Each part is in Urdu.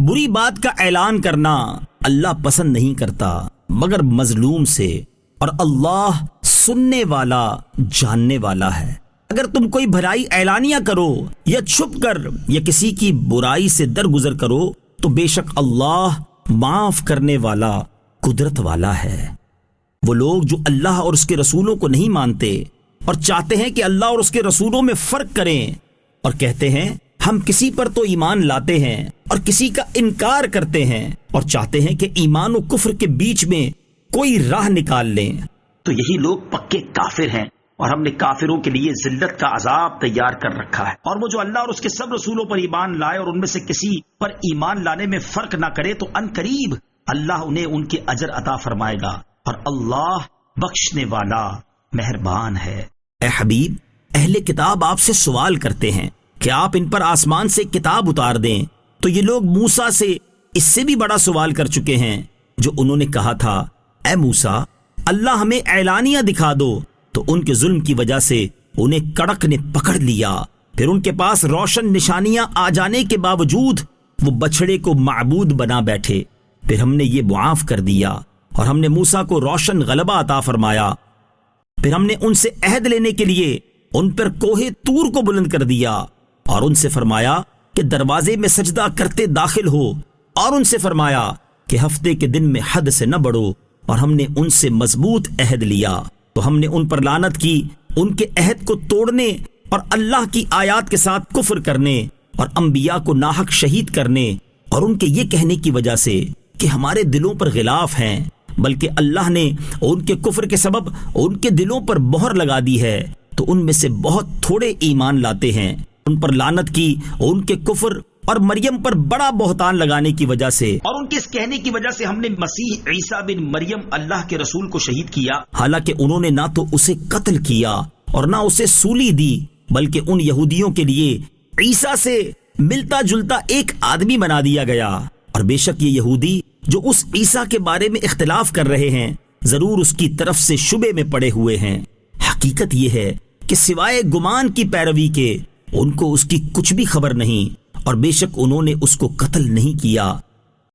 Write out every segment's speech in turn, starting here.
بری بات کا اعلان کرنا اللہ پسند نہیں کرتا مگر مظلوم سے، اور اللہ سننے والا جاننے والا ہے۔ اگر تم کوئی بھلائی اعلانیہ کرو یا چھپ کر یا کسی کی برائی سے درگزر کرو تو بے شک اللہ معاف کرنے والا قدرت والا ہے۔ وہ لوگ جو اللہ اور اس کے رسولوں کو نہیں مانتے اور چاہتے ہیں کہ اللہ اور اس کے رسولوں میں فرق کریں اور کہتے ہیں ہم کسی پر تو ایمان لاتے ہیں اور کسی کا انکار کرتے ہیں اور چاہتے ہیں کہ ایمان و کفر کے بیچ میں کوئی راہ نکال لیں، تو یہی لوگ پکے کافر ہیں، اور ہم نے کافروں کے لیے ذلت کا عذاب تیار کر رکھا ہے۔ اور وہ جو اللہ اور اس کے سب رسولوں پر ایمان لائے اور ان میں سے کسی پر ایمان لانے میں فرق نہ کرے تو ان قریب اللہ انہیں ان کے اجر عطا فرمائے گا، اور اللہ بخشنے والا مہربان ہے۔ اے حبیب، اہل کتاب آپ سے سوال کرتے ہیں کہ آپ ان پر آسمان سے کتاب اتار دیں، تو یہ لوگ موسیٰ سے اس سے بھی بڑا سوال کر چکے ہیں، جو انہوں نے کہا تھا اے موسیٰ اللہ ہمیں اعلانیہ دکھا دو، تو ان کے ظلم کی وجہ سے انہیں کڑک نے پکڑ لیا، پھر ان کے پاس روشن نشانیاں آ جانے کے باوجود وہ بچڑے کو معبود بنا بیٹھے۔ پھر ہم نے یہ معاف کر دیا اور ہم نے موسیٰ کو روشن غلبہ عطا فرمایا۔ پھر ہم نے ان سے عہد لینے کے لیے ان پر کوہ طور کو بلند کر دیا اور ان سے فرمایا کہ دروازے میں سجدہ کرتے داخل ہو، اور ان سے فرمایا کہ ہفتے کے دن میں حد سے نہ بڑھو، اور ہم نے ان سے مضبوط عہد لیا۔ تو ہم نے ان پر لعنت کی ان کے عہد کو توڑنے اور اللہ کی آیات کے ساتھ کفر کرنے اور انبیاء کو ناحق شہید کرنے اور ان کے یہ کہنے کی وجہ سے کہ ہمارے دلوں پر غلاف ہیں، بلکہ اللہ نے ان کے کفر کے سبب ان کے دلوں پر مہر لگا دی ہے، تو ان میں سے بہت تھوڑے ایمان لاتے ہیں۔ ان پر لعنت کی ان کے کفر اور مریم پر بڑا بہتان لگانے کی وجہ سے، اور ان کے اس کہنے کی وجہ سے ہم نے مسیح عیسیٰ بن مریم اللہ کے رسول کو شہید کیا، حالانکہ انہوں نے نہ تو اسے قتل کیا اور نہ اسے سولی دی، بلکہ ان یہودیوں کے لیے عیسیٰ سے ملتا جلتا ایک آدمی بنا دیا گیا۔ اور بے شک یہ یہودی جو اس عیسیٰ کے بارے میں اختلاف کر رہے ہیں ضرور اس کی طرف سے شبے میں پڑے ہوئے ہیں۔ حقیقت یہ ہے کہ سوائے گمان کی پیروی کے ان کو اس کی کچھ بھی خبر نہیں، اور بے شک انہوں نے اس کو قتل نہیں کیا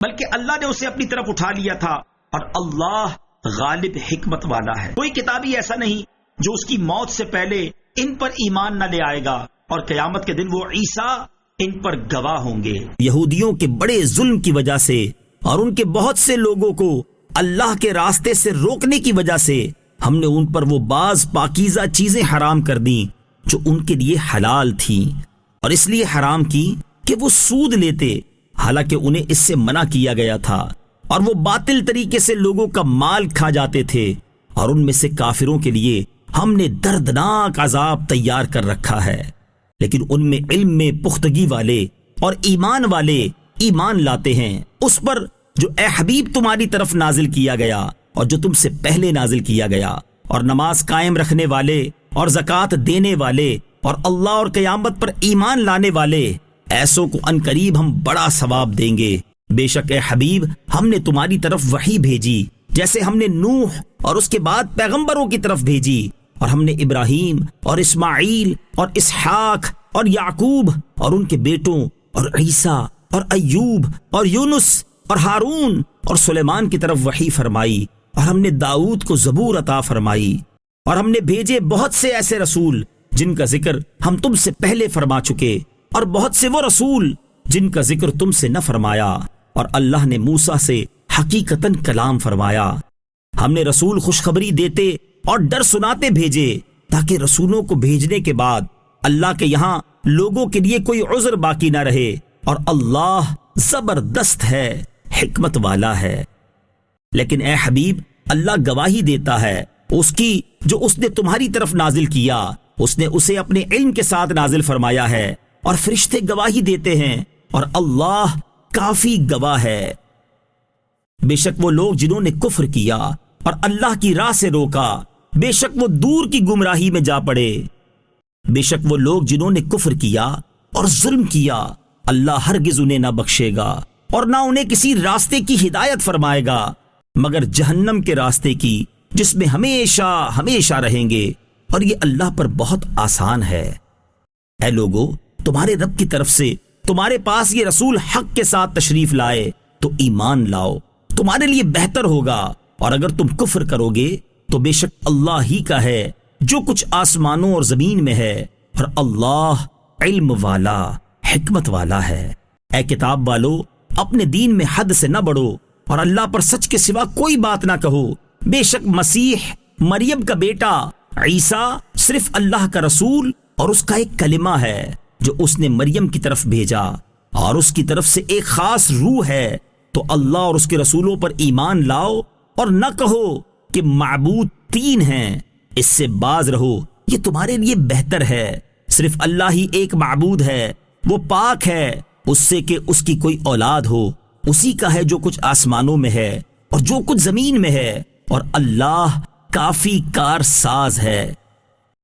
بلکہ اللہ نے اسے اپنی طرف اٹھا لیا تھا، اور اللہ غالب حکمت والا ہے۔ کوئی کتابی ایسا نہیں جو اس کی موت سے پہلے ان پر ایمان نہ لے آئے گا، اور قیامت کے دن وہ عیسیٰ ان پر گواہ ہوں گے۔ یہودیوں کے بڑے ظلم کی وجہ سے اور ان کے بہت سے لوگوں کو اللہ کے راستے سے روکنے کی وجہ سے ہم نے ان پر وہ بعض پاکیزہ چیزیں حرام کر دیں جو ان کے لیے حلال تھیں، اور اس لیے حرام کی کہ وہ سود لیتے، حالانکہ انہیں اس سے منع کیا گیا تھا، اور وہ باطل طریقے سے لوگوں کا مال کھا جاتے تھے۔ اور ان میں سے کافروں کے لیے ہم نے دردناک عذاب تیار کر رکھا ہے، لیکن ان میں علم میں پختگی والے اور ایمان والے ایمان لاتے ہیں اس پر جو اے حبیب تمہاری طرف نازل کیا گیا اور جو تم سے پہلے نازل کیا گیا، اور نماز قائم رکھنے والے اور زکوٰۃ دینے والے اور اللہ اور قیامت پر ایمان لانے والے، ایسوں کو ان قریب ہم بڑا ثواب دیں گے۔ بے شک اے حبیب ہم نے تمہاری طرف وحی بھیجی جیسے ہم نے نوح اور اس کے بعد پیغمبروں کی طرف بھیجی، اور ہم نے ابراہیم اور اسماعیل اور اسحاق اور یعقوب اور ان کے بیٹوں اور عیسیٰ اور ایوب اور یونس اور ہارون اور سلیمان کی طرف وحی فرمائی، اور ہم نے داؤد کو زبور عطا فرمائی، اور ہم نے بھیجے بہت سے ایسے رسول جن کا ذکر ہم تم سے پہلے فرما چکے، اور بہت سے وہ رسول جن کا ذکر تم سے نہ فرمایا، اور اللہ نے موسیٰ سے حقیقتاً کلام فرمایا۔ ہم نے رسول خوشخبری دیتے اور ڈر سناتے بھیجے تاکہ رسولوں کو بھیجنے کے بعد اللہ کے یہاں لوگوں کے لیے کوئی عذر باقی نہ رہے، اور اللہ زبردست ہے، حکمت والا ہے۔ لیکن اے حبیب اللہ گواہی دیتا ہے اس کی جو اس نے تمہاری طرف نازل کیا، اس نے اسے اپنے علم کے ساتھ نازل فرمایا ہے، اور فرشتے گواہی دیتے ہیں، اور اللہ کافی گواہ ہے۔ بے شک وہ لوگ جنہوں نے کفر کیا اور اللہ کی راہ سے روکا، بے شک وہ دور کی گمراہی میں جا پڑے۔ بے شک وہ لوگ جنہوں نے کفر کیا اور ظلم کیا، اللہ ہرگز انہیں نہ بخشے گا اور نہ انہیں کسی راستے کی ہدایت فرمائے گا مگر جہنم کے راستے کی، جس میں ہمیشہ ہمیشہ رہیں گے، اور یہ اللہ پر بہت آسان ہے۔ اے لوگو، تمہارے رب کی طرف سے تمہارے پاس یہ رسول حق کے ساتھ تشریف لائے تو ایمان لاؤ، تمہارے لیے بہتر ہوگا، اور اگر تم کفر کرو گے تو بے شک اللہ ہی کا ہے جو کچھ آسمانوں اور زمین میں ہے، اور اللہ علم والا حکمت والا ہے۔ اے کتاب والو، اپنے دین میں حد سے نہ بڑھو اور اللہ پر سچ کے سوا کوئی بات نہ کہو۔ بے شک مسیح مریم کا بیٹا عیسیٰ صرف اللہ کا رسول اور اس کا ایک کلمہ ہے جو اس نے مریم کی طرف بھیجا، اور اس کی طرف سے ایک خاص روح ہے۔ تو اللہ اور اس کے رسولوں پر ایمان لاؤ اور نہ کہو کہ معبود تین ہیں، اس سے باز رہو، یہ تمہارے لیے بہتر ہے۔ صرف اللہ ہی ایک معبود ہے، وہ پاک ہے اس سے کہ اس کی کوئی اولاد ہو، اسی کا ہے جو کچھ آسمانوں میں ہے اور جو کچھ زمین میں ہے، اور اللہ کافی کار ساز ہے۔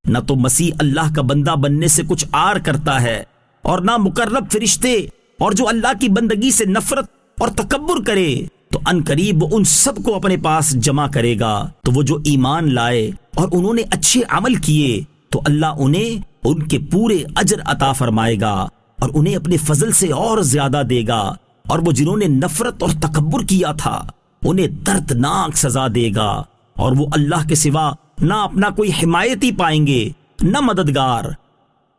نہ تو مسیح اللہ کا بندہ بننے سے کچھ عار کرتا ہے، اور نہ مقرب فرشتے، اور جو اللہ کی بندگی سے نفرت اور تکبر کرے تو ان قریب وہ ان سب کو اپنے پاس جمع کرے گا۔ تو وہ جو ایمان لائے اور انہوں نے اچھے عمل کیے تو اللہ انہیں ان کے پورے اجر عطا فرمائے گا اور انہیں اپنے فضل سے اور زیادہ دے گا، اور وہ جنہوں نے نفرت اور تکبر کیا تھا انہیں دردناک سزا دے گا، اور وہ اللہ کے سوا نہ اپنا کوئی حمایتی پائیں گے نہ مددگار۔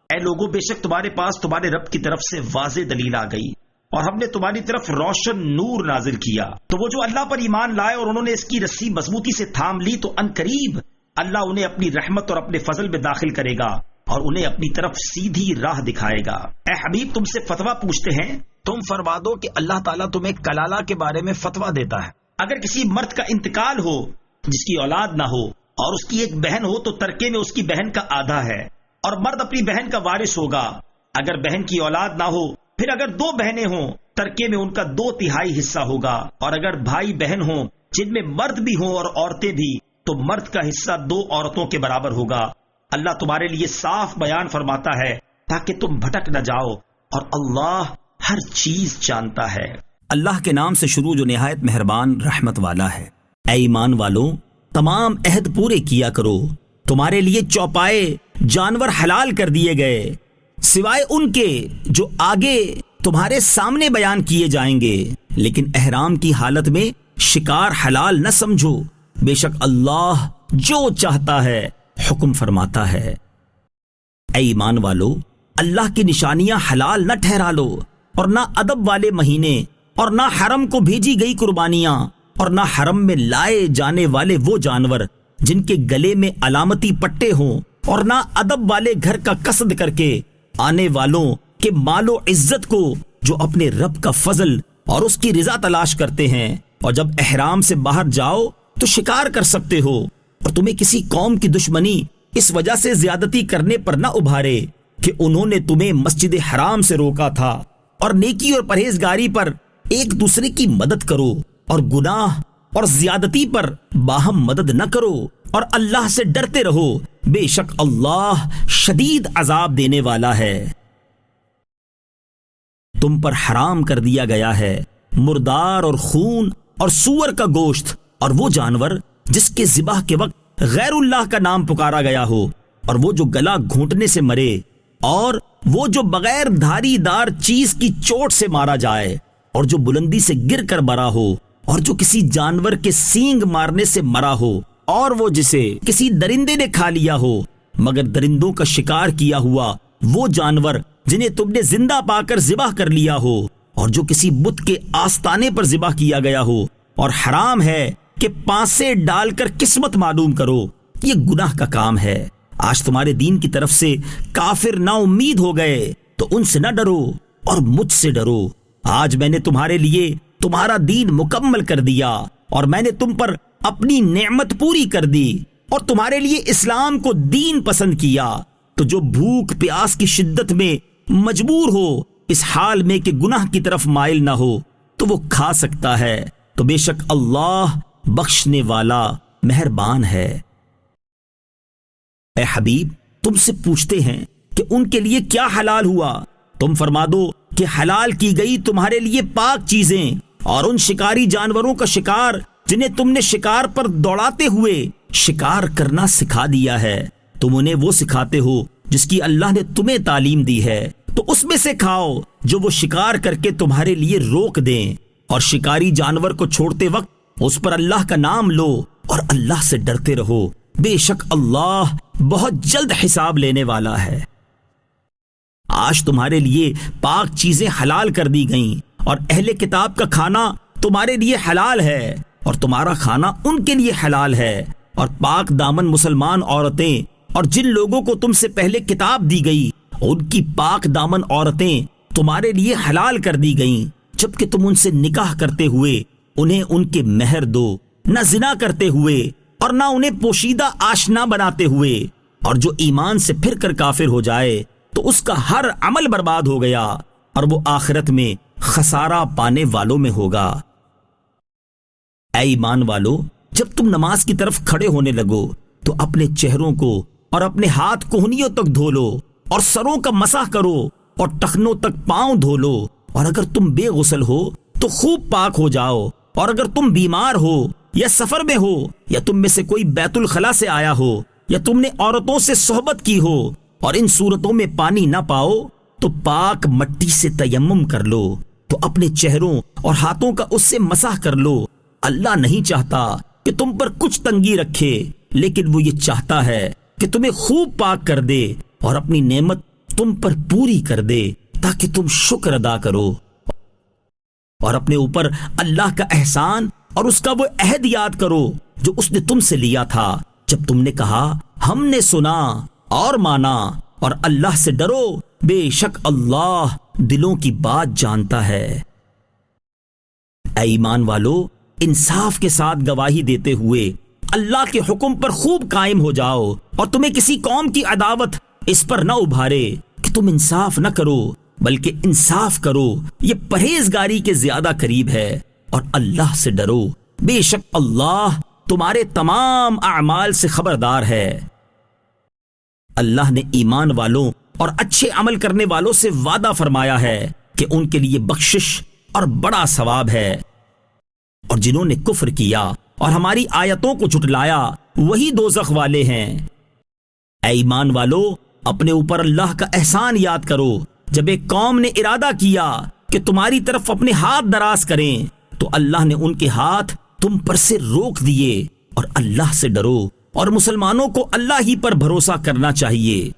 اے لوگوں، بے شک تمہارے پاس تمہارے رب کی طرف سے واضح دلیل آ گئی، اور ہم نے تمہاری طرف روشن نور نازل کیا۔ تو وہ جو اللہ پر ایمان لائے اور انہوں نے اس کی رسی مضبوطی سے تھام لی تو ان قریب اللہ انہیں اپنی رحمت اور اپنے فضل میں داخل کرے گا اور انہیں اپنی طرف سیدھی راہ دکھائے گا۔ اے حبیب، تم سے فتویٰ پوچھتے ہیں، تم فرما دو کہ اللہ تعالیٰ تمہیں کلالہ کے بارے میں فتویٰ دیتا ہے۔ اگر کسی مرد کا انتقال ہو جس کی اولاد نہ ہو اور اس کی ایک بہن ہو تو ترکے میں اس کی بہن کا آدھا ہے، اور مرد اپنی بہن کا وارث ہوگا۔ اگر بہن کی اولاد نہ ہو، پھر اگر دو بہنیں ہوں، ترکے میں ان کا 2/3 حصہ ہوگا، اور اگر بھائی بہن ہوں جن میں مرد بھی ہوں اور عورتیں بھی تو مرد کا حصہ 2 عورتوں کے برابر ہوگا۔ اللہ تمہارے لیے صاف بیان فرماتا ہے تاکہ تم بھٹک نہ جاؤ، اور اللہ ہر چیز جانتا ہے۔ اللہ کے نام سے شروع جو نہایت مہربان رحمت والا ہے۔ اے ایمان والوں، تمام عہد پورے کیا کرو۔ تمہارے لیے چوپائے جانور حلال کر دیے گئے سوائے ان کے جو آگے تمہارے سامنے بیان کیے جائیں گے، لیکن احرام کی حالت میں شکار حلال نہ سمجھو، بے شک اللہ جو چاہتا ہے حکم فرماتا ہے۔ اے ایمان والو، اللہ کی نشانیاں حلال نہ ٹھہرا لو، اور نہ ادب والے مہینے، اور نہ حرم کو بھیجی گئی قربانیاں، اور نہ حرم میں لائے جانے والے وہ جانور جن کے گلے میں علامتی پٹے ہوں، اور نہ ادب والے گھر کا قصد کر کے آنے والوں کے مال و عزت کو جو اپنے رب کا فضل اور اس کی رضا تلاش کرتے ہیں۔ اور جب احرام سے باہر جاؤ تو شکار کر سکتے ہو، اور تمہیں کسی قوم کی دشمنی اس وجہ سے زیادتی کرنے پر نہ ابھارے کہ انہوں نے تمہیں مسجد حرام سے روکا تھا۔ اور نیکی اور پرہیزگاری پر ایک دوسرے کی مدد کرو، اور گناہ اور زیادتی پر باہم مدد نہ کرو، اور اللہ سے ڈرتے رہو، بے شک اللہ شدید عذاب دینے والا ہے۔ تم پر حرام کر دیا گیا ہے مردار اور خون اور سور کا گوشت، اور وہ جانور جس کے ذبح کے وقت غیر اللہ کا نام پکارا گیا ہو، اور وہ جو گلا گھونٹنے سے مرے، اور وہ جو بغیر دھاری دار چیز کی چوٹ سے مارا جائے، اور جو بلندی سے گر کر مرا ہو، اور جو کسی جانور کے سینگ مارنے سے مرا ہو، اور وہ جسے کسی درندے نے کھا لیا ہو، مگر درندوں کا شکار کیا ہوا وہ جانور جنہیں تم نے زندہ پا کر ذبح کر لیا ہو، اور جو کسی بت کے آستانے پر ذبح کیا گیا ہو، اور حرام ہے کہ پانسے ڈال کر قسمت معلوم کرو، یہ گناہ کا کام ہے۔ آج تمہارے دین کی طرف سے کافر نا امید ہو گئے تو ان سے نہ ڈرو اور مجھ سے ڈرو۔ آج میں نے تمہارے لیے تمہارا دین مکمل کر دیا، اور میں نے تم پر اپنی نعمت پوری کر دی، اور تمہارے لیے اسلام کو دین پسند کیا۔ تو جو بھوک پیاس کی شدت میں مجبور ہو اس حال میں کہ گناہ کی طرف مائل نہ ہو تو وہ کھا سکتا ہے، تو بے شک اللہ بخشنے والا مہربان ہے۔ اے حبیب، تم سے پوچھتے ہیں کہ ان کے لیے کیا حلال ہوا؟ تم فرما دو کہ حلال کی گئی تمہارے لیے پاک چیزیں، اور ان شکاری جانوروں کا شکار جنہیں تم نے شکار پر دوڑاتے ہوئے شکار کرنا سکھا دیا ہے۔ تم انہیں وہ سکھاتے ہو جس کی اللہ نے تمہیں تعلیم دی ہے۔ تو اس میں سے کھاؤ جو وہ شکار کر کے تمہارے لیے روک دیں، اور شکاری جانور کو چھوڑتے وقت اس پر اللہ کا نام لو اور اللہ سے ڈرتے رہو، بے شک اللہ بہت جلد حساب لینے والا ہے۔ آج تمہارے لیے پاک چیزیں حلال کر دی گئیں، اور اہل کتاب کا کھانا تمہارے لیے حلال ہے اور تمہارا کھانا ان کے لیے حلال ہے، اور پاک دامن مسلمان عورتیں اور جن لوگوں کو تم سے پہلے کتاب دی گئی ان کی پاک دامن عورتیں تمہارے لیے حلال کر دی گئیں، جبکہ تم ان سے نکاح کرتے ہوئے انہیں ان کے مہر دو، نہ زنا کرتے ہوئے اور نہ انہیں پوشیدہ آشنا بناتے ہوئے، اور جو ایمان سے پھر کر کافر ہو جائے تو اس کا ہر عمل برباد ہو گیا اور وہ آخرت میں خسارہ پانے والوں میں ہوگا۔ اے ایمان والو، جب تم نماز کی طرف کھڑے ہونے لگو تو اپنے چہروں کو اور اپنے ہاتھ کوہنیوں تک دھو لو، اور سروں کا مسح کرو اور ٹخنوں تک پاؤں دھو لو، اور اگر تم بے غسل ہو تو خوب پاک ہو جاؤ، اور اگر تم بیمار ہو یا سفر میں ہو یا تم میں سے کوئی بیت الخلا سے آیا ہو یا تم نے عورتوں سے صحبت کی ہو اور ان صورتوں میں پانی نہ پاؤ تو پاک مٹی سے تیمم کر لو، تو اپنے چہروں اور ہاتھوں کا اس سے مسح کر لو۔ اللہ نہیں چاہتا کہ تم پر کچھ تنگی رکھے، لیکن وہ یہ چاہتا ہے کہ تمہیں خوب پاک کر دے اور اپنی نعمت تم پر پوری کر دے تاکہ تم شکر ادا کرو، اور اپنے اوپر اللہ کا احسان اور اس کا وہ عہد یاد کرو جو اس نے تم سے لیا تھا جب تم نے کہا ہم نے سنا اور مانا، اور اللہ سے ڈرو، بے شک اللہ دلوں کی بات جانتا ہے۔ اے ایمان والو، انصاف کے ساتھ گواہی دیتے ہوئے اللہ کے حکم پر خوب قائم ہو جاؤ، اور تمہیں کسی قوم کی عداوت اس پر نہ ابھارے کہ تم انصاف نہ کرو، بلکہ انصاف کرو، یہ پرہیزگاری کے زیادہ قریب ہے، اور اللہ سے ڈرو، بے شک اللہ تمہارے تمام اعمال سے خبردار ہے۔ اللہ نے ایمان والوں اور اچھے عمل کرنے والوں سے وعدہ فرمایا ہے کہ ان کے لیے بخشش اور بڑا ثواب ہے، اور جنہوں نے کفر کیا اور ہماری آیتوں کو جھٹلایا وہی دوزخ والے ہیں۔ اے ایمان والو، اپنے اوپر اللہ کا احسان یاد کرو، جب ایک قوم نے ارادہ کیا کہ تمہاری طرف اپنے ہاتھ دراز کریں تو اللہ نے ان کے ہاتھ تم پر سے روک دیے، اور اللہ سے ڈرو، اور مسلمانوں کو اللہ ہی پر بھروسہ کرنا چاہیے۔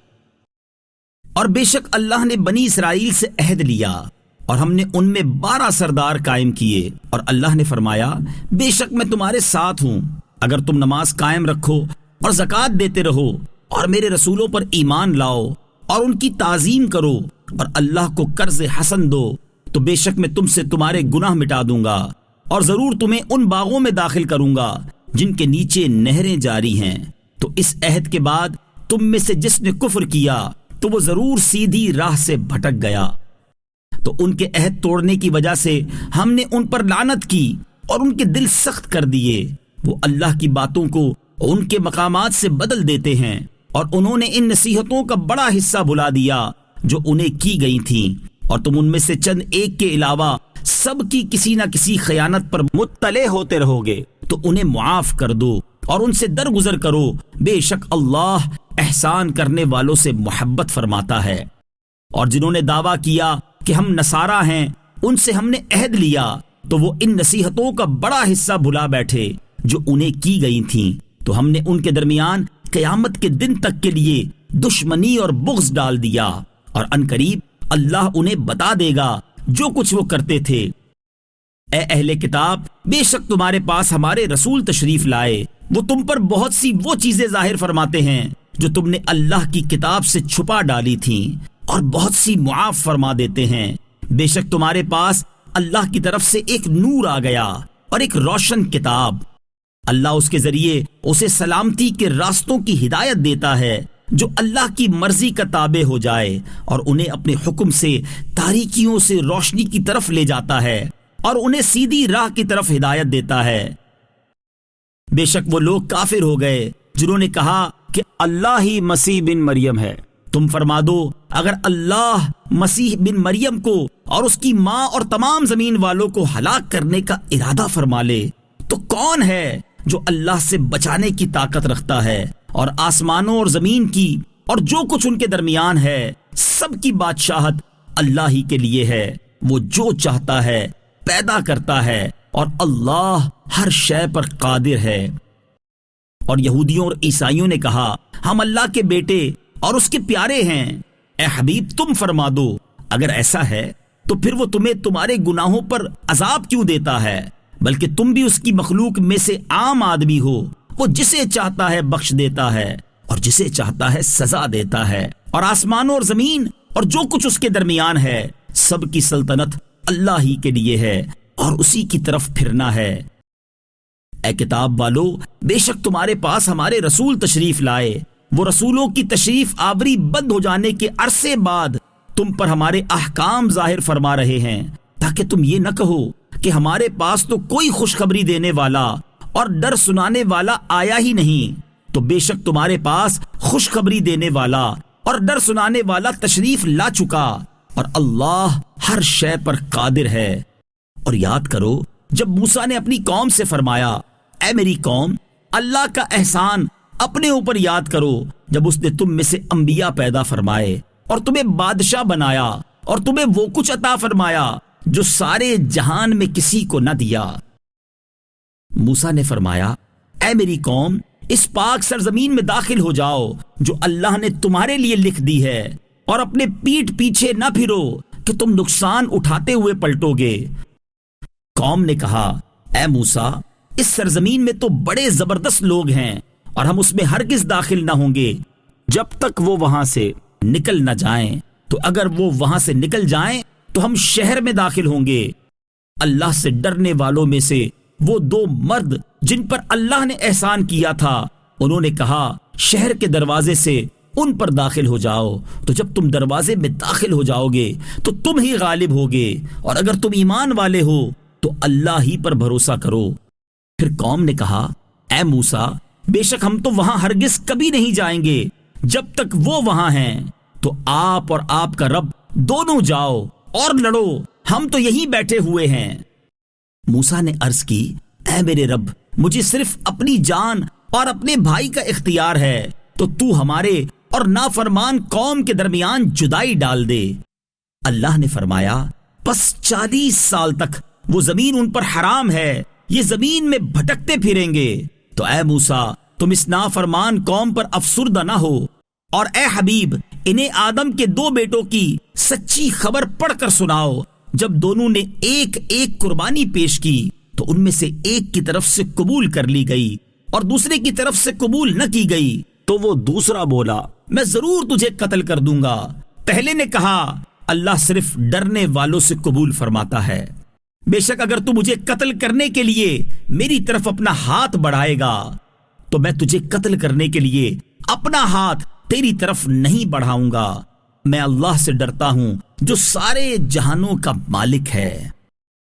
اور بے شک اللہ نے بنی اسرائیل سے عہد لیا، اور ہم نے ان میں 12 سردار قائم کیے، اور اللہ نے فرمایا بے شک میں تمہارے ساتھ ہوں، اگر تم نماز قائم رکھو اور زکوٰۃ دیتے رہو اور میرے رسولوں پر ایمان لاؤ اور ان کی تعظیم کرو اور اللہ کو قرض حسن دو، تو بے شک میں تم سے تمہارے گناہ مٹا دوں گا، اور ضرور تمہیں ان باغوں میں داخل کروں گا جن کے نیچے نہریں جاری ہیں۔ تو اس عہد کے بعد تم میں سے جس نے کفر کیا تو وہ ضرور سیدھی راہ سے بھٹک گیا، تو ان کے عہد توڑنے کی وجہ سے ہم نے ان پر لعنت کی اور ان کے دل سخت کر دیے، وہ اللہ کی باتوں کو ان کے مقامات سے بدل دیتے ہیں، اور انہوں نے ان نصیحتوں کا بڑا حصہ بھلا دیا جو انہیں کی گئی تھیں، اور تم ان میں سے چند ایک کے علاوہ سب کی کسی نہ کسی خیانت پر مطلع ہوتے رہو گے، تو انہیں معاف کر دو اور ان سے درگزر کرو، بے شک اللہ احسان کرنے والوں سے محبت فرماتا ہے۔ اور جنہوں نے دعویٰ کیا کہ ہم نصارہ ہیں، ان سے ہم نے عہد لیا تو وہ ان نصیحتوں کا بڑا حصہ بھلا بیٹھے جو انہیں کی گئی تھیں، تو ہم نے ان کے درمیان قیامت کے دن تک کے لیے دشمنی اور بغض ڈال دیا، اور عنقریب اللہ انہیں بتا دے گا جو کچھ وہ کرتے تھے۔ اے اہل کتاب، بے شک تمہارے پاس ہمارے رسول تشریف لائے، وہ تم پر بہت سی وہ چیزیں ظاہر فرماتے ہیں جو تم نے اللہ کی کتاب سے چھپا ڈالی تھیں، اور بہت سی معاف فرما دیتے ہیں۔ بے شک تمہارے پاس اللہ کی طرف سے ایک نور آ گیا اور ایک روشن کتاب، اللہ اس کے ذریعے اسے سلامتی کے راستوں کی ہدایت دیتا ہے جو اللہ کی مرضی کا تابع ہو جائے، اور انہیں اپنے حکم سے تاریکیوں سے روشنی کی طرف لے جاتا ہے اور انہیں سیدھی راہ کی طرف ہدایت دیتا ہے۔ بے شک وہ لوگ کافر ہو گئے جنہوں نے کہا کہ اللہ ہی مسیح بن مریم ہے۔ تم فرما دو، اگر اللہ مسیح بن مریم کو اور اس کی ماں اور تمام زمین والوں کو ہلاک کرنے کا ارادہ فرما لے تو کون ہے جو اللہ سے بچانے کی طاقت رکھتا ہے، اور آسمانوں اور زمین کی اور جو کچھ ان کے درمیان ہے سب کی بادشاہت اللہ ہی کے لیے ہے، وہ جو چاہتا ہے پیدا کرتا ہے، اور اللہ ہر شے پر قادر ہے۔ اور یہودیوں اور عیسائیوں نے کہا ہم اللہ کے بیٹے اور اس کے پیارے ہیں۔ اے حبیب تم فرما دو اگر ایسا ہے تو پھر وہ تمہیں تمہارے گناہوں پر عذاب کیوں دیتا ہے؟ بلکہ تم بھی اس کی مخلوق میں سے عام آدمی ہو، وہ جسے چاہتا ہے بخش دیتا ہے اور جسے چاہتا ہے سزا دیتا ہے، اور آسمانوں اور زمین اور جو کچھ اس کے درمیان ہے سب کی سلطنت اللہ ہی کے لیے ہے اور اسی کی طرف پھرنا ہے۔ اے کتاب والو، بے شک تمہارے پاس ہمارے رسول تشریف لائے، وہ رسولوں کی تشریف آوری بند ہو جانے کے عرصے بعد تم پر ہمارے احکام ظاہر فرما رہے ہیں، تاکہ تم یہ نہ کہو کہ ہمارے پاس تو کوئی خوشخبری دینے والا اور ڈر سنانے والا آیا ہی نہیں۔ تو بے شک تمہارے پاس خوشخبری دینے والا اور ڈر سنانے والا تشریف لا چکا، اور اللہ ہر شے پر قادر ہے۔ اور یاد کرو جب موسیٰ نے اپنی قوم سے فرمایا اے میری قوم، اللہ کا احسان اپنے اوپر یاد کرو جب اس نے تم میں سے انبیاء پیدا فرمائے اور تمہیں بادشاہ بنایا اور تمہیں وہ کچھ عطا فرمایا جو سارے جہان میں کسی کو نہ دیا۔ موسیٰ نے فرمایا اے میری قوم، اس پاک سرزمین میں داخل ہو جاؤ جو اللہ نے تمہارے لیے لکھ دی ہے، اور اپنے پیٹھ پیچھے نہ پھرو کہ تم نقصان اٹھاتے ہوئے پلٹو گے۔ قوم نے کہا اے موسیٰ، اس سرزمین میں تو بڑے زبردست لوگ ہیں اور ہم اس میں ہرگز داخل نہ ہوں گے جب تک وہ وہاں سے نکل نہ جائیں، تو اگر وہ وہاں سے نکل جائیں تو ہم شہر میں داخل ہوں گے۔ اللہ سے ڈرنے والوں میں سے وہ دو مرد جن پر اللہ نے احسان کیا تھا، انہوں نے کہا شہر کے دروازے سے ان پر داخل ہو جاؤ، تو جب تم دروازے میں داخل ہو جاؤ گے تو تم ہی غالب ہوگے، اور اگر تم ایمان والے ہو تو اللہ ہی پر بھروسہ کرو۔ پھر قوم نے کہا اے موسیٰ، بے شک ہم تو وہاں ہرگز کبھی نہیں جائیں گے جب تک وہ وہاں ہیں، تو آپ اور آپ کا رب دونوں جاؤ اور لڑو، ہم تو یہیں بیٹھے ہوئے ہیں۔ موسیٰ نے عرض کی اے میرے رب، مجھے صرف اپنی جان اور اپنے بھائی کا اختیار ہے، تو ہمارے اور نافرمان قوم کے درمیان جدائی ڈال دے۔ اللہ نے فرمایا پس 40 سال تک وہ زمین ان پر حرام ہے، یہ زمین میں بھٹکتے پھریں گے۔ تو اے موسیٰ، تم اس نافرمان قوم پر افسردہ نہ ہو، اور اے حبیب انہیں آدم کے 2 بیٹوں کی سچی خبر پڑھ کر سناؤ۔ جب دونوں نے ایک ایک قربانی پیش کی تو ان میں سے ایک کی طرف سے قبول کر لی گئی اور دوسرے کی طرف سے قبول نہ کی گئی، تو وہ دوسرا بولا میں ضرور تجھے قتل کر دوں گا۔ پہلے نے کہا اللہ صرف ڈرنے والوں سے قبول فرماتا ہے، بے شک اگر تو مجھے قتل کرنے کے لیے میری طرف اپنا ہاتھ بڑھائے گا تو میں تجھے قتل کرنے کے لیے اپنا ہاتھ تیری طرف نہیں بڑھاؤں گا۔ میں اللہ سے ڈرتا ہوں جو سارے جہانوں کا مالک ہے۔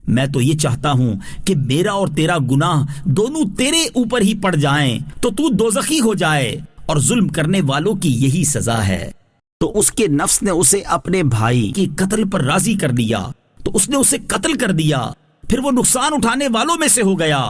میں تو یہ چاہتا ہوں کہ میرا اور تیرا گناہ دونوں تیرے اوپر ہی پڑ جائیں، تو دوزخی ہو جائے، اور ظلم کرنے والوں کی یہی سزا ہے۔ تو اس کے نفس نے اسے اپنے بھائی کی قتل پر راضی کر لیا، تو اس نے اسے قتل کر دیا، پھر وہ نقصان اٹھانے والوں میں سے ہو گیا۔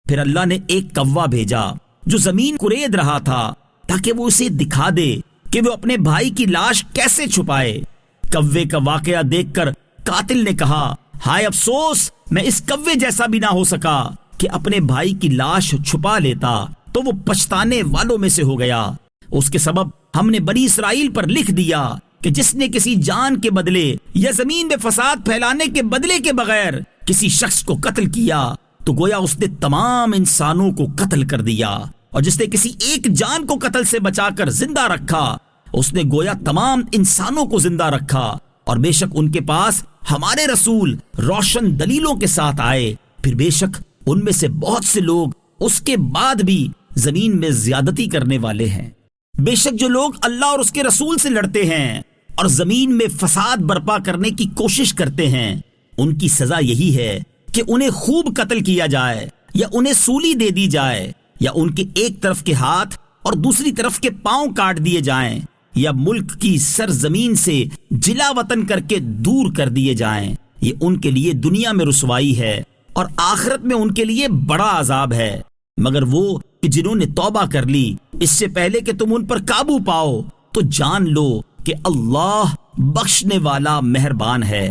پھر اللہ نے ایک کوا بھیجا جو زمین کورید رہا تھا تاکہ وہ اسے دکھا دے کہ وہ اپنے بھائی کی لاش کیسے چھپائے۔ کوے کا واقعہ دیکھ کر قاتل نے کہا ہائے افسوس، میں اس کوے جیسا بھی نہ ہو سکا کہ اپنے بھائی کی لاش چھپا لیتا، تو وہ پچھتانے والوں میں سے ہو گیا۔ اس کے سبب ہم نے بنی اسرائیل پر لکھ دیا کہ جس نے کسی جان کے بدلے یا زمین میں فساد پھیلانے کے بدلے کے بغیر کسی شخص کو قتل کیا تو گویا اس نے تمام انسانوں کو قتل کر دیا، اور جس نے کسی ایک جان کو قتل سے بچا کر زندہ رکھا اس نے گویا تمام انسانوں کو زندہ رکھا۔ اور بے شک ان کے پاس ہمارے رسول روشن دلیلوں کے ساتھ آئے، پھر بے شک ان میں سے بہت سے لوگ اس کے بعد بھی زمین میں زیادتی کرنے والے ہیں۔ بے شک جو لوگ اللہ اور اس کے رسول سے لڑتے ہیں اور زمین میں فساد برپا کرنے کی کوشش کرتے ہیں، ان کی سزا یہی ہے کہ انہیں خوب قتل کیا جائے، یا انہیں سولی دے دی جائے، یا ان کے ایک طرف کے ہاتھ اور دوسری طرف کے پاؤں کاٹ دیے جائیں، یا ملک کی سرزمین سے جلا وطن کر کے دور کر دیے جائیں۔ یہ ان کے لیے دنیا میں رسوائی ہے اور آخرت میں ان کے لیے بڑا عذاب ہے۔ مگر وہ کہ جنہوں نے توبہ کر لی اس سے پہلے کہ تم ان پر قابو پاؤ، تو جان لو کہ اللہ بخشنے والا مہربان ہے۔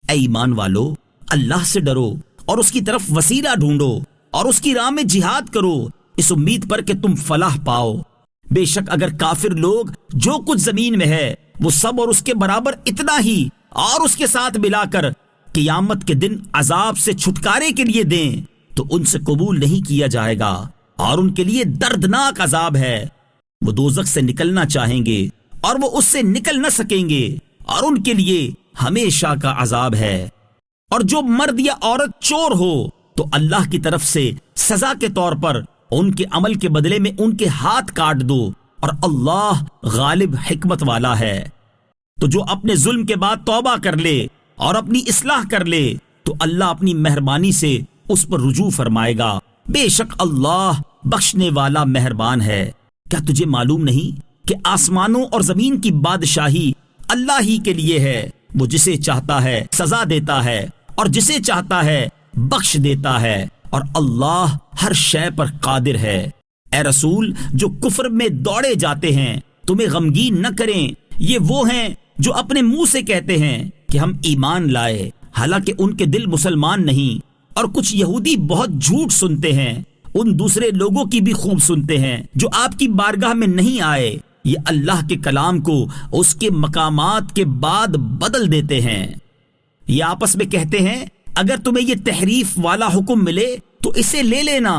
اے ایمان والو، اللہ سے ڈرو اور اس کی طرف وسیلہ ڈھونڈو اور اس کی راہ میں جہاد کرو، اس امید پر کہ تم فلاح پاؤ۔ بے شک اگر کافر لوگ جو کچھ زمین میں ہے وہ سب اور اس کے برابر اتنا ہی اور اس کے ساتھ ملا کر قیامت کے دن عذاب سے چھٹکارے کے لیے دیں تو ان سے قبول نہیں کیا جائے گا، اور ان کے لیے دردناک عذاب ہے۔ وہ دوزخ سے نکلنا چاہیں گے اور وہ اس سے نکل نہ سکیں گے، اور ان کے لیے ہمیشہ کا عذاب ہے۔ اور جو مرد یا عورت چور ہو تو اللہ کی طرف سے سزا کے طور پر ان کے عمل کے بدلے میں ان کے ہاتھ کاٹ دو، اور اللہ غالب حکمت والا ہے۔ تو جو اپنے ظلم کے بعد توبہ کر لے اور اپنی اصلاح کر لے تو اللہ اپنی مہربانی سے اس پر رجوع فرمائے گا، بے شک اللہ بخشنے والا مہربان ہے۔ کیا تجھے معلوم نہیں کہ آسمانوں اور زمین کی بادشاہی اللہ ہی کے لیے ہے؟ وہ جسے چاہتا ہے سزا دیتا ہے اور جسے چاہتا ہے بخش دیتا ہے، اور اللہ ہر شے پر قادر ہے۔ اے رسول، جو کفر میں دوڑے جاتے ہیں تمہیں غمگین نہ کریں، یہ وہ ہیں جو اپنے منہ سے کہتے ہیں کہ ہم ایمان لائے، حالانکہ ان کے دل مسلمان نہیں۔ اور کچھ یہودی بہت جھوٹ سنتے ہیں، ان دوسرے لوگوں کی بھی خوب سنتے ہیں جو آپ کی بارگاہ میں نہیں آئے، یہ اللہ کے کلام کو اس کے مقامات کے بعد بدل دیتے ہیں۔ یہ آپس میں کہتے ہیں اگر تمہیں یہ تحریف والا حکم ملے تو اسے لے لینا،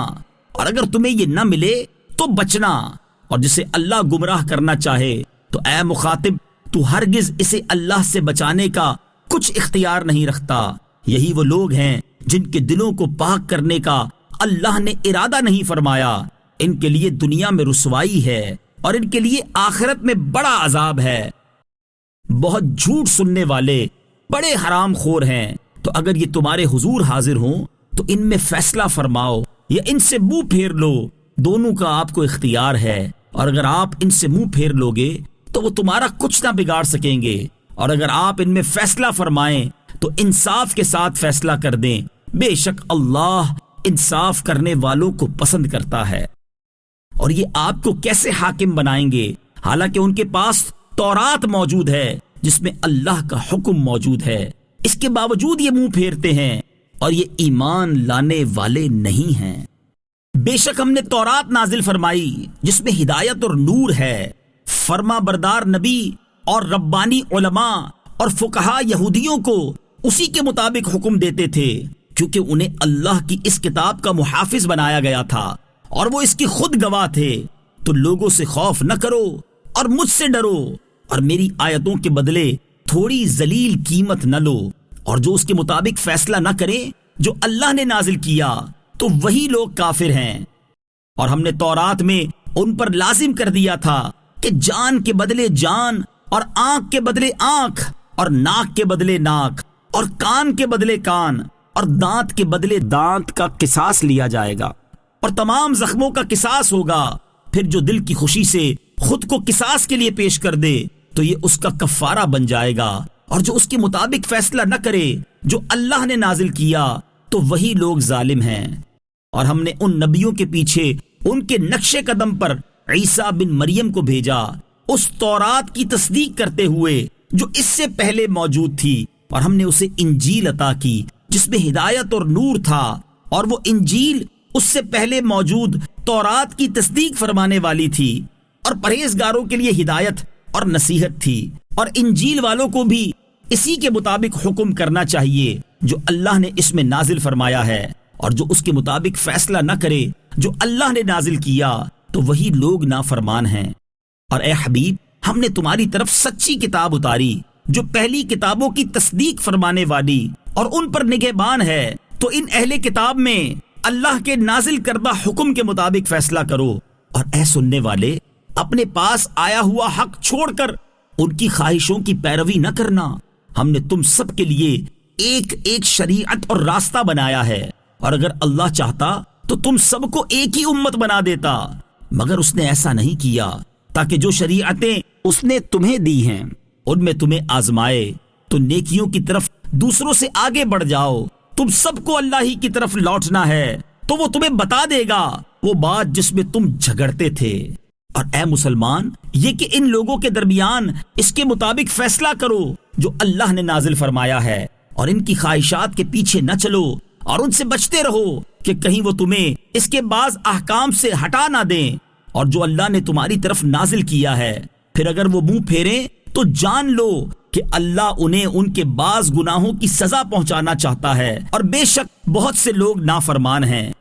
اور اگر تمہیں یہ نہ ملے تو بچنا، اور جسے اللہ گمراہ کرنا چاہے تو اے مخاطب تو ہرگز اسے اللہ سے بچانے کا کچھ اختیار نہیں رکھتا۔ یہی وہ لوگ ہیں جن کے دلوں کو پاک کرنے کا اللہ نے ارادہ نہیں فرمایا، ان کے لیے دنیا میں رسوائی ہے اور ان کے لیے آخرت میں بڑا عذاب ہے۔ بہت جھوٹ سننے والے بڑے حرام خور ہیں، تو اگر یہ تمہارے حضور حاضر ہوں تو ان میں فیصلہ فرماؤ یا ان سے منہ پھیر لو، دونوں کا آپ کو اختیار ہے، اور اگر آپ ان سے منہ پھیر لوگے تو وہ تمہارا کچھ نہ بگاڑ سکیں گے، اور اگر آپ ان میں فیصلہ فرمائیں تو انصاف کے ساتھ فیصلہ کر دیں، بے شک اللہ انصاف کرنے والوں کو پسند کرتا ہے۔ اور یہ آپ کو کیسے حاکم بنائیں گے حالانکہ ان کے پاس تورات موجود ہے جس میں اللہ کا حکم موجود ہے، اس کے باوجود یہ منہ پھیرتے ہیں اور یہ ایمان لانے والے نہیں ہیں۔ بے شک ہم نے تورات نازل فرمائی جس میں ہدایت اور نور ہے، فرما بردار نبی اور ربانی علماء اور فقہا یہودیوں کو اسی کے مطابق حکم دیتے تھے، کیونکہ انہیں اللہ کی اس کتاب کا محافظ بنایا گیا تھا اور وہ اس کی خود گواہ تھے۔ تو لوگوں سے خوف نہ کرو اور مجھ سے ڈرو، اور میری آیتوں کے بدلے تھوڑی ذلیل قیمت نہ لو، اور جو اس کے مطابق فیصلہ نہ کرے جو اللہ نے نازل کیا تو وہی لوگ کافر ہیں۔ اور ہم نے تورات میں ان پر لازم کر دیا تھا کہ جان کے بدلے جان، اور آنکھ کے بدلے آنکھ، اور ناک کے بدلے ناک، اور کان کے بدلے کان، اور دانت کے بدلے دانت کا قصاص لیا جائے گا، اور تمام زخموں کا قصاص ہوگا۔ پھر جو دل کی خوشی سے خود کو قصاص کے لیے پیش کر دے تو یہ اس کا کفارہ بن جائے گا، اور جو اس کے مطابق فیصلہ نہ کرے جو اللہ نے نازل کیا تو وہی لوگ ظالم ہیں۔ اور ہم نے ان نبیوں کے پیچھے ان کے نقش قدم پر عیسیٰ بن مریم کو بھیجا، اس تورات کی تصدیق کرتے ہوئے جو اس سے پہلے موجود تھی، اور ہم نے اسے انجیل عطا کی جس میں ہدایت اور نور تھا، اور وہ انجیل اس سے پہلے موجود تورات کی تصدیق فرمانے والی تھی اور پرہیزگاروں کے لیے ہدایت اور نصیحت تھی۔ اور انجیل والوں کو بھی اسی کے مطابق حکم کرنا چاہیے جو اللہ نے اس میں نازل فرمایا ہے، اور جو اس کے مطابق فیصلہ نہ کرے جو اللہ نے نازل کیا تو وہی لوگ نافرمان ہیں۔ اور اے حبیب، ہم نے تمہاری طرف سچی کتاب اتاری جو پہلی کتابوں کی تصدیق فرمانے والی اور ان پر نگہبان ہے، تو ان اہل کتاب میں اللہ کے نازل کردہ حکم کے مطابق فیصلہ کرو۔ اور اے سننے والے، اپنے پاس آیا ہوا حق چھوڑ کر ان کی خواہشوں کی پیروی نہ کرنا۔ ہم نے تم سب کے لیے ایک ایک شریعت اور راستہ بنایا ہے، اور اگر اللہ چاہتا تو تم سب کو ایک ہی امت بنا دیتا، مگر اس نے ایسا نہیں کیا، تاکہ جو شریعتیں اس نے تمہیں دی ہیں ان میں تمہیں آزمائے، تو نیکیوں کی طرف دوسروں سے آگے بڑھ جاؤ۔ تم سب کو اللہ ہی کی طرف لوٹنا ہے، تو وہ تمہیں بتا دے گا وہ بات جس میں تم جھگڑتے تھے۔ اور اے مسلمان، یہ کہ ان لوگوں کے درمیان اس کے مطابق فیصلہ کرو جو اللہ نے نازل فرمایا ہے، اور ان کی خواہشات کے پیچھے نہ چلو، اور ان سے بچتے رہو کہ کہیں وہ تمہیں اس کے بعض احکام سے ہٹا نہ دیں، اور جو اللہ نے تمہاری طرف نازل کیا ہے پھر اگر وہ منہ پھیریں تو جان لو کہ اللہ انہیں ان کے بعض گناہوں کی سزا پہنچانا چاہتا ہے، اور بے شک بہت سے لوگ نافرمان ہیں۔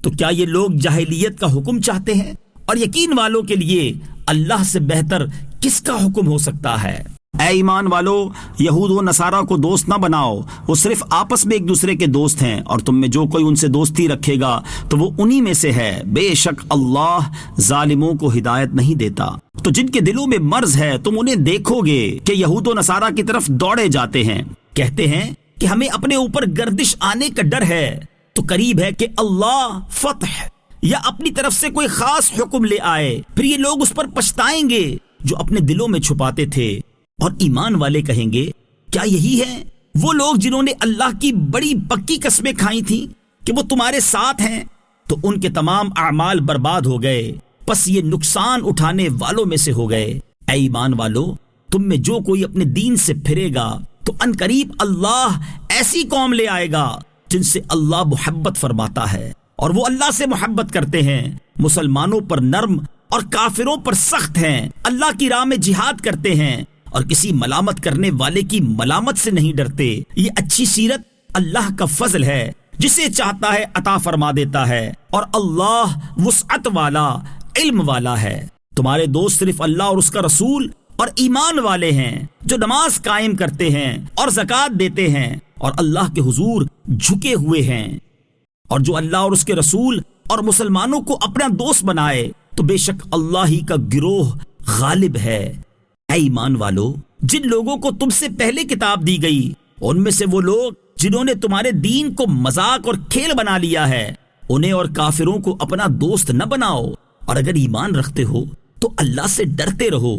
تو کیا یہ لوگ جاہلیت کا حکم چاہتے ہیں؟ اور یقین والوں کے لیے اللہ سے بہتر کس کا حکم ہو سکتا ہے؟ اے ایمان والو، یہود و نصارہ کو دوست نہ بناؤ، وہ صرف آپس میں ایک دوسرے کے دوست ہیں، اور تم میں جو کوئی ان سے دوستی رکھے گا تو وہ انہی میں سے ہے، بے شک اللہ ظالموں کو ہدایت نہیں دیتا۔ تو جن کے دلوں میں مرض ہے تم انہیں دیکھو گے کہ یہود و نصارہ کی طرف دوڑے جاتے ہیں، کہتے ہیں کہ ہمیں اپنے اوپر گردش آنے کا ڈر ہے، تو قریب ہے کہ اللہ فتح یا اپنی طرف سے کوئی خاص حکم لے آئے، پھر یہ لوگ اس پر پچھتائیں گے جو اپنے دلوں میں چھپاتے تھے۔ اور ایمان والے کہیں گے کیا یہی ہے وہ لوگ جنہوں نے اللہ کی بڑی پکی قسمیں کھائی تھیں کہ وہ تمہارے ساتھ ہیں؟ تو ان کے تمام اعمال برباد ہو گئے، پس یہ نقصان اٹھانے والوں میں سے ہو گئے۔ اے ایمان والو، تم میں جو کوئی اپنے دین سے پھرے گا تو ان قریب اللہ ایسی قوم لے آئے گا جن سے اللہ محبت فرماتا ہے، اور وہ اللہ سے محبت کرتے ہیں، مسلمانوں پر نرم اور کافروں پر سخت ہیں، اللہ کی راہ میں جہاد کرتے ہیں، اور کسی ملامت کرنے والے کی ملامت سے نہیں ڈرتے۔ یہ اچھی سیرت اللہ کا فضل ہے، جسے چاہتا ہے عطا فرما دیتا ہے، اور اللہ وسعت والا علم والا ہے۔ تمہارے دوست صرف اللہ اور اس کا رسول اور ایمان والے ہیں جو نماز قائم کرتے ہیں اور زکوٰۃ دیتے ہیں اور اللہ کے حضور جھکے ہوئے ہیں۔ اور جو اللہ اور اس کے رسول اور مسلمانوں کو اپنا دوست بنائے تو بے شک اللہ ہی کا گروہ غالب ہے۔ اے ایمان والو، جن لوگوں کو تم سے پہلے کتاب دی گئی ان میں سے وہ لوگ جنہوں نے تمہارے دین کو مذاق اور کھیل بنا لیا ہے، انہیں اور کافروں کو اپنا دوست نہ بناؤ، اور اگر ایمان رکھتے ہو تو اللہ سے ڈرتے رہو۔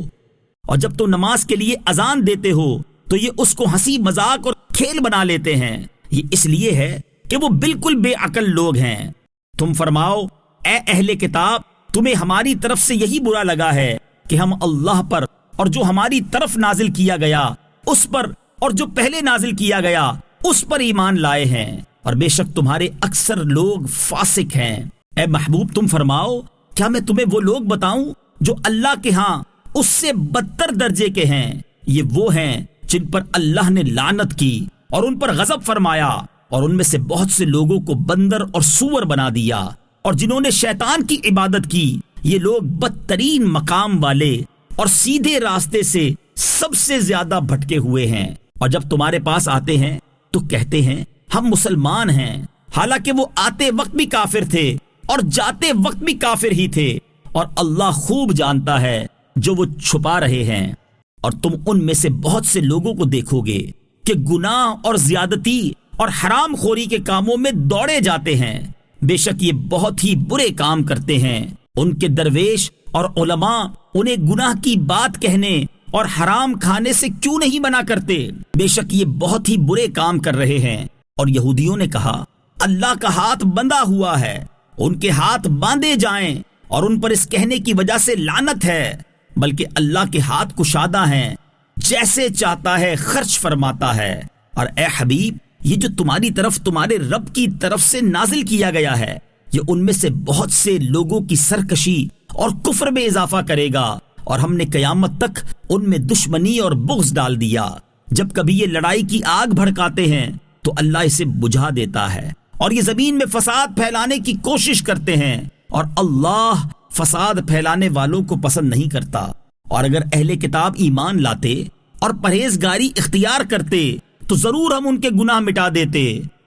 اور جب تم نماز کے لیے اذان دیتے ہو تو یہ اس کو ہنسی مذاق اور کھیل بنا لیتے ہیں، یہ اس لیے ہے کہ وہ بالکل بے عقل لوگ ہیں۔ تم فرماؤ اے اہل کتاب، تمہیں ہماری طرف سے یہی برا لگا ہے کہ ہم اللہ پر اور جو ہماری طرف نازل کیا گیا اس پر اور جو پہلے نازل کیا گیا اس پر ایمان لائے ہیں، اور بے شک تمہارے اکثر لوگ فاسق ہیں۔ اے محبوب، تم فرماؤ کیا میں تمہیں وہ لوگ بتاؤں جو اللہ کے ہاں اس سے بدتر درجے کے ہیں؟ یہ وہ ہیں جن پر اللہ نے لعنت کی اور ان پر غضب فرمایا، اور ان میں سے بہت سے لوگوں کو بندر اور سور بنا دیا، اور جنہوں نے شیطان کی عبادت کی، یہ لوگ بدترین مقام والے اور سیدھے راستے سے سب سے زیادہ بھٹکے ہوئے ہیں۔ اور جب تمہارے پاس آتے ہیں تو کہتے ہیں ہم مسلمان ہیں، حالانکہ وہ آتے وقت بھی کافر تھے اور جاتے وقت بھی کافر ہی تھے، اور اللہ خوب جانتا ہے جو وہ چھپا رہے ہیں۔ اور تم ان میں سے بہت سے لوگوں کو دیکھو گے کہ گناہ اور زیادتی اور حرام خوری کے کاموں میں دوڑے جاتے ہیں، بے شک یہ بہت ہی برے کام کرتے ہیں۔ ان کے درویش اور علماء انہیں گناہ کی بات کہنے اور حرام کھانے سے کیوں نہیں منع کرتے؟ بے شک یہ بہت ہی برے کام کر رہے ہیں۔ اور یہودیوں نے کہا اللہ کا ہاتھ بندھا ہوا ہے، ان کے ہاتھ باندھے جائیں، اور ان پر اس کہنے کی وجہ سے لعنت ہے، بلکہ اللہ کے ہاتھ کشادہ ہیں، جیسے چاہتا ہے خرچ فرماتا ہے۔ اور اے حبیب، یہ جو تمہاری طرف تمہارے رب کی طرف سے نازل کیا گیا ہے، یہ ان میں سے بہت سے لوگوں کی سرکشی اور کفر میں اضافہ کرے گا، اور ہم نے قیامت تک ان میں دشمنی اور بغض ڈال دیا۔ جب کبھی یہ لڑائی کی آگ بھڑکاتے ہیں تو اللہ اسے بجھا دیتا ہے، اور یہ زمین میں فساد پھیلانے کی کوشش کرتے ہیں، اور اللہ فساد پھیلانے والوں کو پسند نہیں کرتا۔ اور اگر اہل کتاب ایمان لاتے اور پرہیزگاری اختیار کرتے تو ضرور ہم ان کے گناہ مٹا دیتے،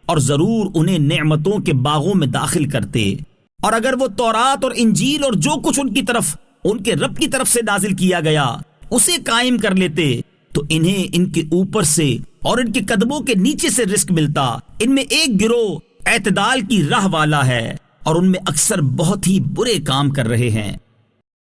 اور ضرور انہیں نعمتوں کے باغوں میں داخل کرتے۔ اور اگر وہ تورات اور انجیل اور جو کچھ ان کی طرف ان کے رب کی طرف سے نازل کیا گیا اسے قائم کر لیتے تو انہیں ان کے اوپر سے اور ان کے قدموں کے نیچے سے رزق ملتا۔ ان میں ایک گروہ اعتدال کی راہ والا ہے، اور ان میں اکثر بہت ہی برے کام کر رہے ہیں۔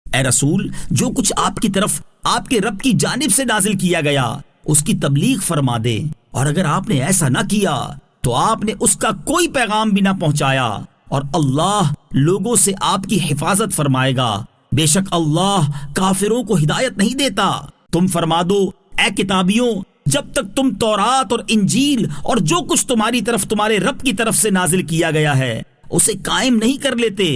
اے رسول، جو کچھ آپ کی طرف آپ کے رب کی جانب سے نازل کیا گیا اس کی تبلیغ فرما دیں، اور اگر آپ نے ایسا نہ کیا تو آپ نے اس کا کوئی پیغام بھی نہ پہنچایا، اور اللہ لوگوں سے آپ کی حفاظت فرمائے گا، بے شک اللہ کافروں کو ہدایت نہیں دیتا۔ تم فرما دو اے کتابیوں، جب تک تم تورات اور انجیل اور جو کچھ تمہاری طرف تمہارے رب کی طرف سے نازل کیا گیا ہے اسے قائم نہیں کر لیتے،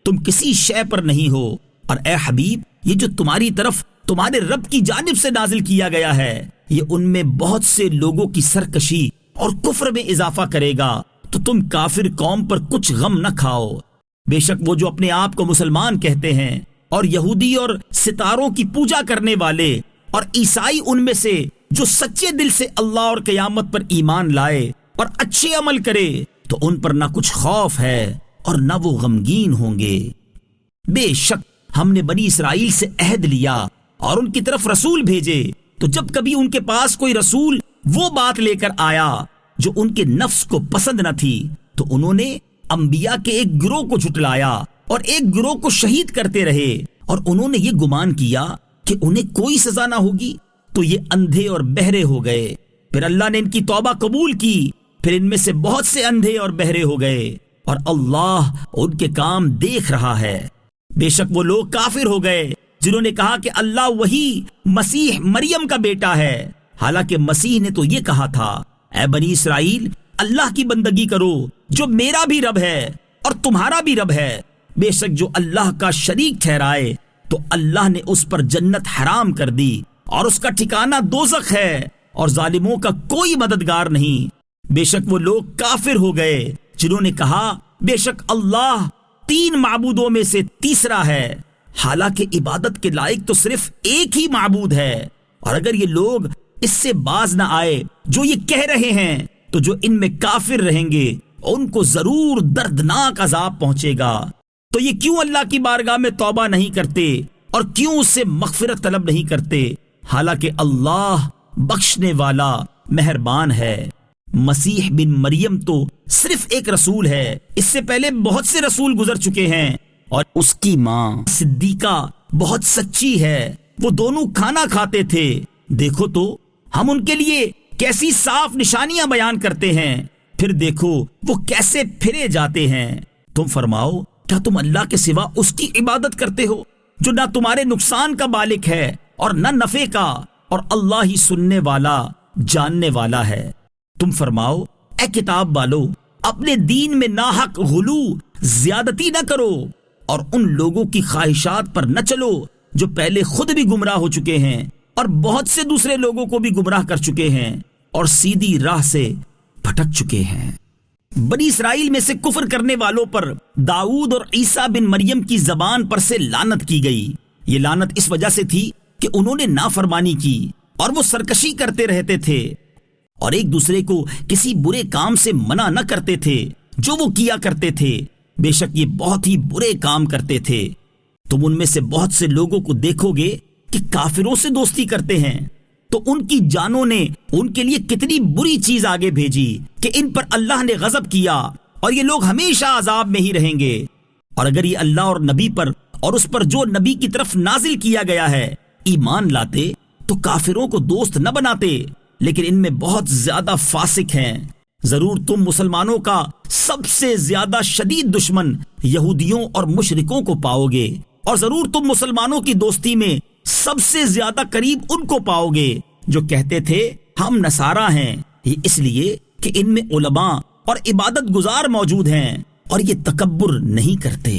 تم کسی شے پر نہیں ہو۔ اور اے حبیب، یہ جو تمہاری طرف تمہارے رب کی جانب سے نازل کیا گیا ہے یہ ان میں بہت سے لوگوں کی سرکشی اور کفر میں اضافہ کرے گا، تو تم کافر قوم پر کچھ غم نہ کھاؤ۔ بے شک وہ جو اپنے آپ کو مسلمان کہتے ہیں اور یہودی اور ستاروں کی پوجا کرنے والے اور عیسائی ان میں سے جو سچے دل سے اللہ اور قیامت پر ایمان لائے اور اچھے عمل کرے تو ان پر نہ کچھ خوف ہے اور نہ وہ غمگین ہوں گے۔ بے شک ہم نے بنی اسرائیل سے عہد لیا اور ان کی طرف رسول بھیجے، تو جب کبھی ان کے پاس کوئی رسول وہ بات لے کر آیا جو ان کے نفس کو پسند نہ تھی تو انہوں نے انبیاء کے ایک گروہ کو جھٹلایا اور ایک گروہ کو شہید کرتے رہے، اور انہوں نے یہ گمان کیا کہ انہیں کوئی سزا نہ ہوگی، تو یہ اندھے اور بہرے ہو گئے۔ پھر اللہ نے ان کی توبہ قبول کی، پھر ان میں سے بہت سے اندھے اور بہرے ہو گئے، اور اللہ ان کے کام دیکھ رہا ہے۔ بے شک وہ لوگ کافر ہو گئے جنہوں نے کہا کہ اللہ وہی مسیح مریم کا بیٹا ہے، حالانکہ مسیح نے تو یہ کہا تھا اے بنی اسرائیل اللہ کی بندگی کرو جو میرا بھی رب ہے اور تمہارا بھی رب ہے۔ بے شک جو اللہ کا شریک ٹھہرائے تو اللہ نے اس پر جنت حرام کر دی اور اس کا ٹھکانہ دوزخ ہے، اور ظالموں کا کوئی مددگار نہیں۔ بے شک وہ لوگ کافر ہو گئے جنہوں نے کہا بے شک اللہ 3 معبودوں میں سے تیسرا ہے، حالانکہ عبادت کے لائق تو صرف ایک ہی معبود ہے۔ اور اگر یہ لوگ اس سے باز نہ آئے جو یہ کہہ رہے ہیں تو جو ان میں کافر رہیں گے ان کو ضرور دردناک عذاب پہنچے گا۔ تو یہ کیوں اللہ کی بارگاہ میں توبہ نہیں کرتے اور کیوں اس سے مغفرت طلب نہیں کرتے، حالانکہ اللہ بخشنے والا مہربان ہے۔ مسیح بن مریم تو صرف ایک رسول ہے، اس سے پہلے بہت سے رسول گزر چکے ہیں، اور اس کی ماں صدیقہ بہت سچی ہے، وہ دونوں کھانا کھاتے تھے۔ دیکھو تو ہم ان کے لیے کیسی صاف نشانیاں بیان کرتے ہیں، پھر دیکھو وہ کیسے پھرے جاتے ہیں۔ تم فرماؤ کیا تم اللہ کے سوا اس کی عبادت کرتے ہو جو نہ تمہارے نقصان کا مالک ہے اور نہ نفع کا، اور اللہ ہی سننے والا جاننے والا ہے۔ تم فرماؤ اے کتاب والو اپنے دین میں ناحق غلو زیادتی نہ کرو اور ان لوگوں کی خواہشات پر نہ چلو جو پہلے خود بھی گمراہ ہو چکے ہیں اور بہت سے دوسرے لوگوں کو بھی گمراہ کر چکے ہیں اور سیدھی راہ سے بھٹک چکے ہیں۔ بنی اسرائیل میں سے کفر کرنے والوں پر داؤد اور عیسیٰ بن مریم کی زبان پر سے لعنت کی گئی۔ یہ لعنت اس وجہ سے تھی کہ انہوں نے نافرمانی کی اور وہ سرکشی کرتے رہتے تھے اور ایک دوسرے کو کسی برے کام سے منع نہ کرتے تھے جو وہ کیا کرتے تھے، بے شک یہ بہت ہی برے کام کرتے تھے۔ تم ان میں سے بہت سے لوگوں کو دیکھو گے کہ کافروں سے دوستی کرتے ہیں، تو ان کی جانوں نے ان کے لیے کتنی بری چیز آگے بھیجی کہ ان پر اللہ نے غضب کیا اور یہ لوگ ہمیشہ عذاب میں ہی رہیں گے۔ اور اگر یہ اللہ اور نبی پر اور اس پر جو نبی کی طرف نازل کیا گیا ہے ایمان لاتے تو کافروں کو دوست نہ بناتے، لیکن ان میں بہت زیادہ فاسق ہیں۔ ضرور تم مسلمانوں کا سب سے زیادہ شدید دشمن یہودیوں اور مشرکوں کو پاؤ گے، اور ضرور تم مسلمانوں کی دوستی میں سب سے زیادہ قریب ان کو پاؤ گے جو کہتے تھے ہم نصارہ ہیں، یہ اس لیے کہ ان میں علماء اور عبادت گزار موجود ہیں اور یہ تکبر نہیں کرتے۔